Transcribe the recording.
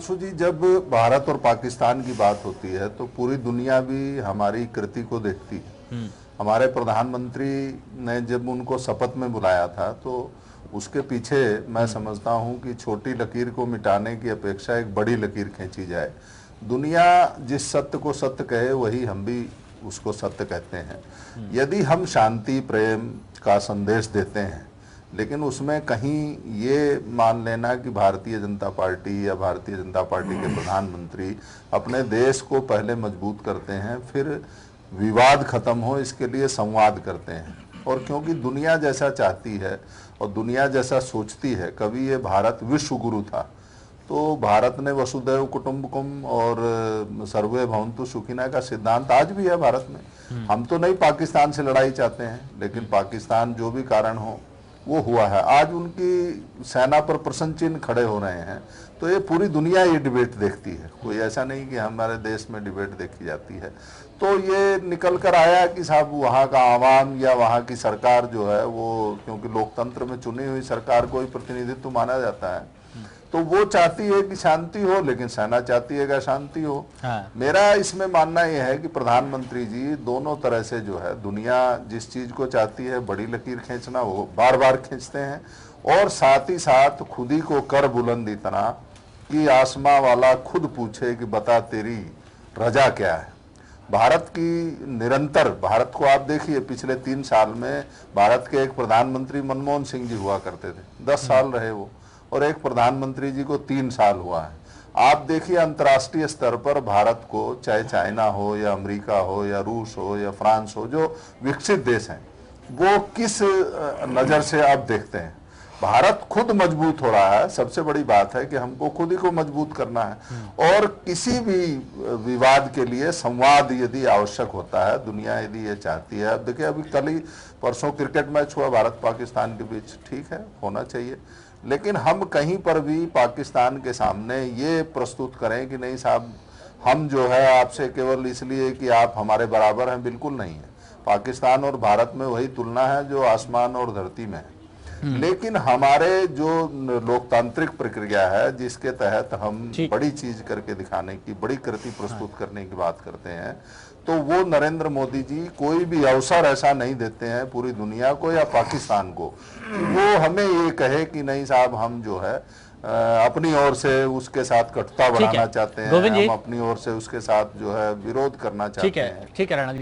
जी, जब भारत और पाकिस्तान की बात होती है तो पूरी दुनिया भी हमारी कृति को देखती है। हमारे प्रधानमंत्री ने जब उनको शपथ में बुलाया था तो उसके पीछे मैं समझता हूं कि छोटी लकीर को मिटाने की अपेक्षा एक बड़ी लकीर खींची जाए। दुनिया जिस सत्य को सत्य कहे वही हम भी उसको सत्य कहते हैं। यदि हम शांति प्रेम का संदेश देते हैं लेकिन उसमें कहीं ये मान लेना कि भारतीय जनता पार्टी या भारतीय जनता पार्टी के प्रधानमंत्री अपने देश को पहले मजबूत करते हैं, फिर विवाद खत्म हो इसके लिए संवाद करते हैं। और क्योंकि दुनिया जैसा चाहती है और दुनिया जैसा सोचती है, कभी ये भारत विश्व गुरु था तो भारत ने वसुधैव कुटुंबकम और सर्वे भवन्तु सुखिनः का सिद्धांत आज भी है भारत में। हम तो नहीं पाकिस्तान से लड़ाई चाहते हैं, लेकिन पाकिस्तान जो भी कारण हो वो हुआ है। आज उनकी सेना पर प्रश्न चिन्ह खड़े हो रहे हैं तो ये पूरी दुनिया ये डिबेट देखती है, कोई ऐसा नहीं कि हमारे देश में डिबेट देखी जाती है। तो ये निकल कर आया कि साहब वहाँ का आवाम या वहाँ की सरकार जो है वो, क्योंकि लोकतंत्र में चुनी हुई सरकार को ही प्रतिनिधित्व माना जाता है, तो वो चाहती है कि शांति हो, लेकिन सेना चाहती है कि शांति हो। हाँ। मेरा इसमें मानना यह है कि प्रधानमंत्री जी दोनों तरह से जो है, दुनिया जिस चीज को चाहती है बड़ी लकीर खींचना वो बार बार खींचते हैं, और साथ ही साथ खुद ही को कर बुलंद इतना कि आसमां वाला खुद पूछे कि बता तेरी रजा क्या है। भारत की निरंतर, भारत को आप देखिए पिछले 3 साल में भारत के एक प्रधानमंत्री मनमोहन सिंह जी हुआ करते थे, 10 साल रहे वो, और एक प्रधानमंत्री जी को 3 साल हुआ है। आप देखिए अंतर्राष्ट्रीय स्तर पर भारत को, चाहे चाइना हो या अमेरिका हो या रूस हो या फ्रांस हो, जो विकसित देश हैं, वो किस नजर से अब देखते हैं। भारत खुद मजबूत हो रहा है, सबसे बड़ी बात है कि हमको खुद ही को मजबूत करना है। और किसी भी विवाद के लिए संवाद यदि आवश्यक होता है, दुनिया यदि ये चाहती है, अब देखिए अभी कल ही परसों क्रिकेट मैच हुआ भारत पाकिस्तान के बीच, ठीक है होना चाहिए, लेकिन हम कहीं पर भी पाकिस्तान के सामने ये प्रस्तुत करें कि नहीं साहब हम जो है आपसे केवल इसलिए कि आप हमारे बराबर हैं, बिल्कुल नहीं है। पाकिस्तान और भारत में वही तुलना है जो आसमान और धरती में है। लेकिन हमारे जो लोकतांत्रिक प्रक्रिया है जिसके तहत हम बड़ी चीज करके दिखाने की, बड़ी कृति प्रस्तुत करने की बात करते हैं, तो वो नरेंद्र मोदी जी कोई भी अवसर ऐसा नहीं देते हैं पूरी दुनिया को या पाकिस्तान को वो हमें ये कहे कि नहीं साहब हम जो है अपनी ओर से उसके साथ कटुता बढ़ाना चाहते हैं, हम अपनी ओर से उसके साथ जो है विरोध करना चाहते हैं। ठीक है राणा जी।